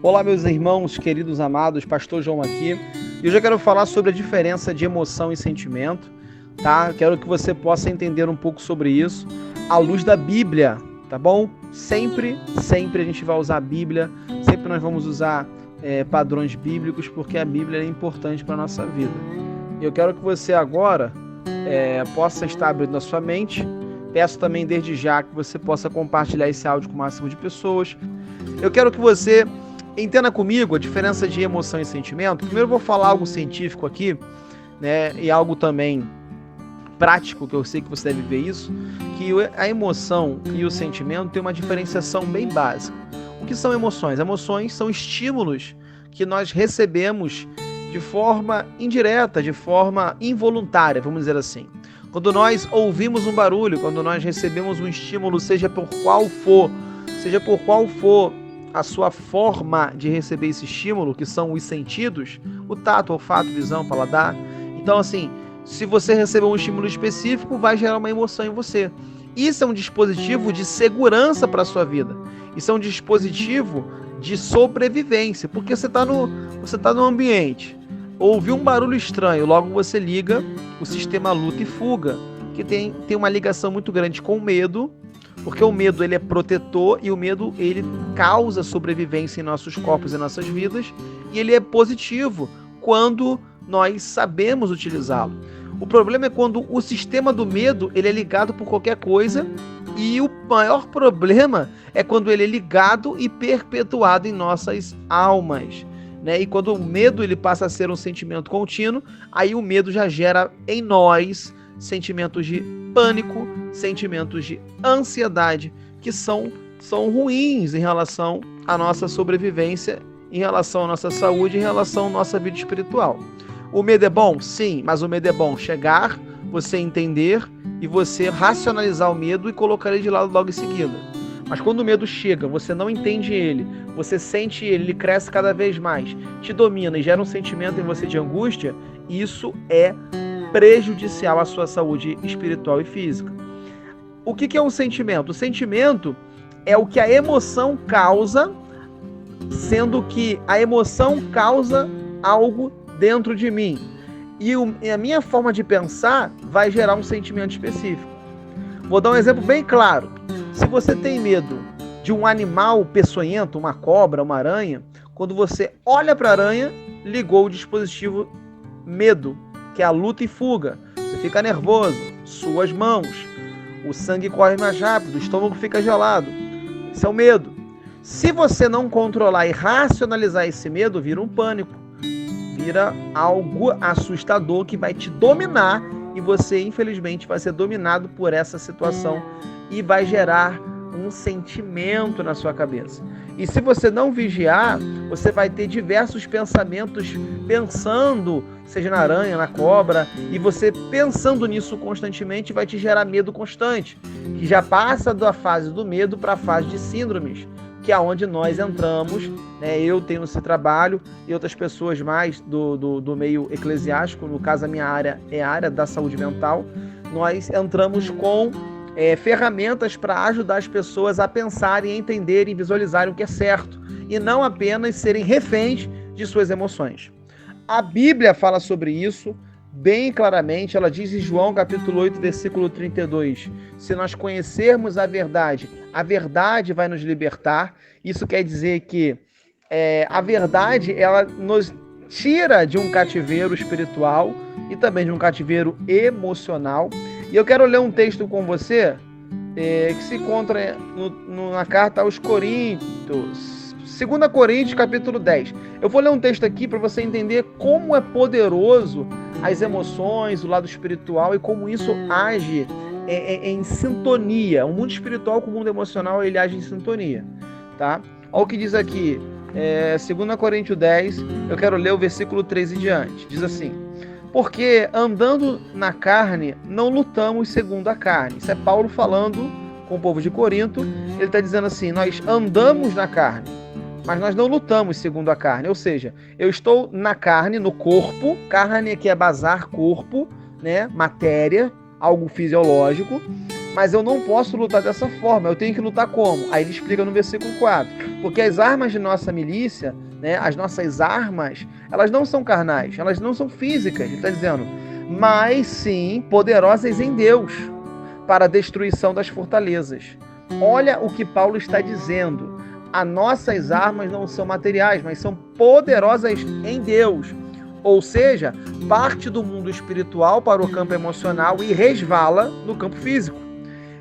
Olá, meus irmãos, queridos amados, Pastor João aqui. E hoje eu quero falar sobre a diferença de emoção e sentimento, tá? Quero que você possa entender um pouco sobre isso à luz da Bíblia, tá bom? Sempre a gente vai usar a Bíblia, sempre nós vamos usar padrões bíblicos, porque a Bíblia é importante para a nossa vida. E eu quero que você agora possa estar abrindo a sua mente. Peço também desde já que você possa compartilhar esse áudio com o máximo de pessoas. Eu quero que você entenda comigo a diferença de emoção e sentimento. Primeiro eu vou falar algo científico aqui, né, e algo também prático, que eu sei que você deve ver isso, que a emoção e o sentimento têm uma diferenciação bem básica. O que são emoções? Emoções são estímulos que nós recebemos de forma indireta, de forma involuntária, vamos dizer assim. Quando nós ouvimos um barulho, quando nós recebemos um estímulo, seja por qual for a sua forma de receber esse estímulo, que são os sentidos, o tato, olfato, visão, paladar. Então, assim, se você receber um estímulo específico, vai gerar uma emoção em você. Isso é um dispositivo de segurança para a sua vida. Isso é um dispositivo de sobrevivência, porque você está no ambiente, ouviu um barulho estranho, logo você liga o sistema luta e fuga, que tem uma ligação muito grande com o medo, porque o medo ele é protetor e o medo ele causa sobrevivência em nossos corpos e nossas vidas, e ele é positivo quando nós sabemos utilizá-lo. O problema é quando o sistema do medo ele é ligado por qualquer coisa, e o maior problema é quando ele é ligado e perpetuado em nossas almas, né? E quando o medo ele passa a ser um sentimento contínuo, aí o medo já gera em nós sentimentos de pânico, sentimentos de ansiedade, que são ruins em relação à nossa sobrevivência, em relação à nossa saúde, em relação à nossa vida espiritual. O medo é bom? Sim, mas o medo é bom chegar, você entender e você racionalizar o medo e colocar ele de lado logo em seguida. Mas quando o medo chega, você não entende ele, você sente ele, ele cresce cada vez mais, te domina e gera um sentimento em você de angústia, isso é prejudicial à sua saúde espiritual e física. O que é um sentimento? O sentimento é o que a emoção causa, sendo que a emoção causa algo dentro de mim. E a minha forma de pensar vai gerar um sentimento específico. Vou dar um exemplo bem claro. Se você tem medo de um animal peçonhento, uma cobra, uma aranha, quando você olha para a aranha, ligou o dispositivo medo, que é a luta e fuga. Você fica nervoso, sua as mãos, o sangue corre mais rápido, o estômago fica gelado. Esse é o medo. Se você não controlar e racionalizar esse medo, vira um pânico. Vira algo assustador que vai te dominar e você, infelizmente, vai ser dominado por essa situação e vai gerar um sentimento na sua cabeça. E se você não vigiar, você vai ter diversos pensamentos pensando, seja na aranha, na cobra, e você pensando nisso constantemente vai te gerar medo constante, que já passa da fase do medo para a fase de síndromes, que é onde nós entramos, né? Eu tenho esse trabalho e outras pessoas mais do meio eclesiástico, no caso a minha área é a área da saúde mental, nós entramos com ferramentas para ajudar as pessoas a pensarem, entenderem e visualizarem o que é certo, e não apenas serem reféns de suas emoções. A Bíblia fala sobre isso bem claramente, ela diz em João capítulo 8, versículo 32, se nós conhecermos a verdade vai nos libertar. Isso quer dizer que a verdade ela nos tira de um cativeiro espiritual e também de um cativeiro emocional. E eu quero ler um texto com você que se encontra na carta aos Coríntios, 2 Coríntios capítulo 10. Eu vou ler um texto aqui para você entender como é poderoso as emoções, o lado espiritual e como isso age em sintonia. O mundo espiritual com o mundo emocional ele age em sintonia, tá? Olha o que diz aqui, 2 Coríntios 10, eu quero ler o versículo 3 e diante. Diz assim: porque andando na carne, não lutamos segundo a carne. Isso é Paulo falando com o povo de Corinto. Ele está dizendo assim, nós andamos na carne, mas nós não lutamos segundo a carne. Ou seja, eu estou na carne, no corpo. Carne aqui é bazar, corpo, né? Matéria, algo fisiológico. mas eu não posso lutar dessa forma, eu tenho que lutar como? Aí ele explica no versículo 4, porque as armas de nossa milícia, né, as nossas armas, elas não são carnais, elas não são físicas, ele está dizendo, mas sim poderosas em Deus, para a destruição das fortalezas. Olha o que Paulo está dizendo, as nossas armas não são materiais, mas são poderosas em Deus, ou seja, parte do mundo espiritual para o campo emocional e resvala no campo físico.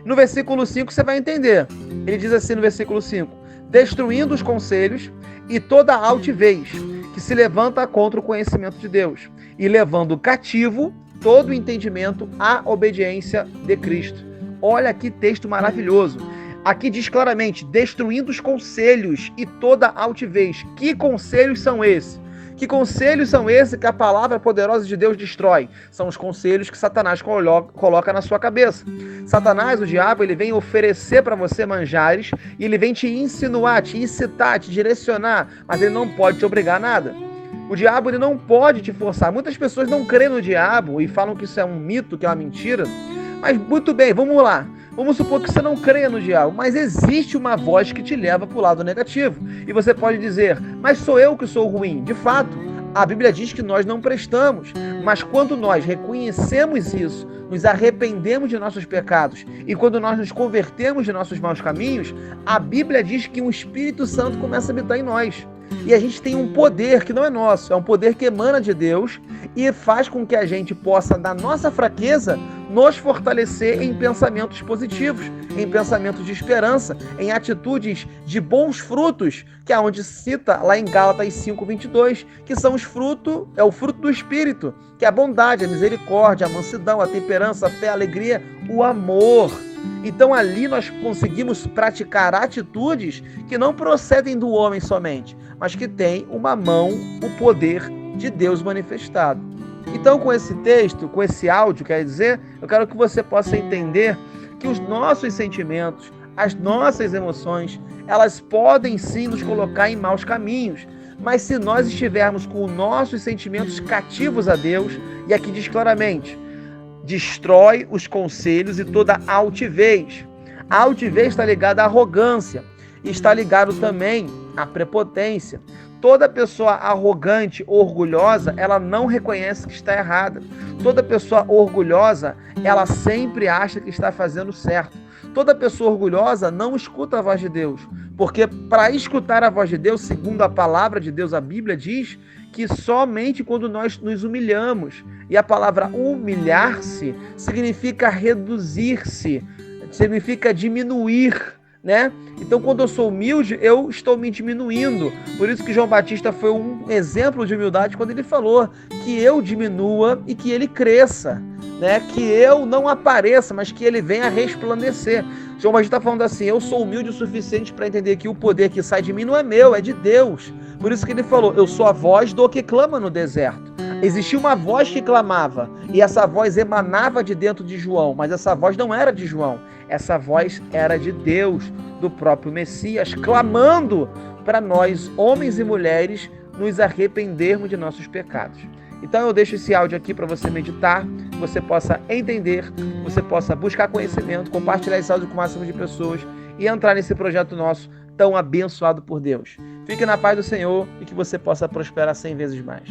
No versículo 5 você vai entender. Ele diz assim no versículo 5: destruindo os conselhos e toda altivez que se levanta contra o conhecimento de Deus, e levando cativo todo o entendimento à obediência de Cristo. Olha que texto maravilhoso. Aqui diz claramente, destruindo os conselhos e toda altivez. Que conselhos são esses? Que conselhos são esses que a palavra poderosa de Deus destrói? São os conselhos que Satanás coloca na sua cabeça. Satanás, o diabo, ele vem oferecer para você manjares e ele vem te insinuar, te incitar, te direcionar, mas ele não pode te obrigar a nada. O diabo, ele não pode te forçar. Muitas pessoas não creem no diabo e falam que isso é um mito, que é uma mentira. Mas muito bem, vamos lá. Vamos supor que você não creia no diabo, mas existe uma voz que te leva para o lado negativo. E você pode dizer, mas sou eu que sou ruim. De fato, a Bíblia diz que nós não prestamos. Mas quando nós reconhecemos isso, nos arrependemos de nossos pecados e quando nós nos convertemos de nossos maus caminhos, a Bíblia diz que o Espírito Santo começa a habitar em nós. E a gente tem um poder que não é nosso, é um poder que emana de Deus e faz com que a gente possa, na nossa fraqueza, nos fortalecer em pensamentos positivos, em pensamentos de esperança, em atitudes de bons frutos, que é onde cita lá em Gálatas 5:22, que são os frutos, é o fruto do Espírito, que é a bondade, a misericórdia, a mansidão, a temperança, a fé, a alegria, o amor. Então ali nós conseguimos praticar atitudes que não procedem do homem somente, mas que têm uma mão, o poder de Deus manifestado. Então com esse texto, com esse áudio, quer dizer, eu quero que você possa entender que os nossos sentimentos, as nossas emoções, elas podem sim nos colocar em maus caminhos, mas se nós estivermos com os nossos sentimentos cativos a Deus, e aqui diz claramente, destrói os conselhos e toda altivez. A altivez está ligada à arrogância e está ligado também à prepotência. Toda pessoa arrogante, orgulhosa, ela não reconhece que está errada. Toda pessoa orgulhosa, ela sempre acha que está fazendo certo. Toda pessoa orgulhosa não escuta a voz de Deus, porque para escutar a voz de Deus, segundo a palavra de Deus, a Bíblia diz que somente quando nós nos humilhamos, e a palavra humilhar-se significa reduzir-se, significa diminuir, né? Então, quando eu sou humilde, eu estou me diminuindo. Por isso que João Batista foi um exemplo de humildade quando ele falou que eu diminua e que ele cresça, né? Que eu não apareça, mas que ele venha a resplandecer. João Batista está falando assim, eu sou humilde o suficiente para entender que o poder que sai de mim não é meu, é de Deus. Por isso que ele falou, eu sou a voz do que clama no deserto. Existia uma voz que clamava, e essa voz emanava de dentro de João, mas essa voz não era de João, essa voz era de Deus, do próprio Messias, clamando para nós, homens e mulheres, nos arrependermos de nossos pecados. Então eu deixo esse áudio aqui para você meditar, que você possa entender, que você possa buscar conhecimento, compartilhar esse áudio com o máximo de pessoas e entrar nesse projeto nosso tão abençoado por Deus. Fique na paz do Senhor e que você possa prosperar 100 vezes mais.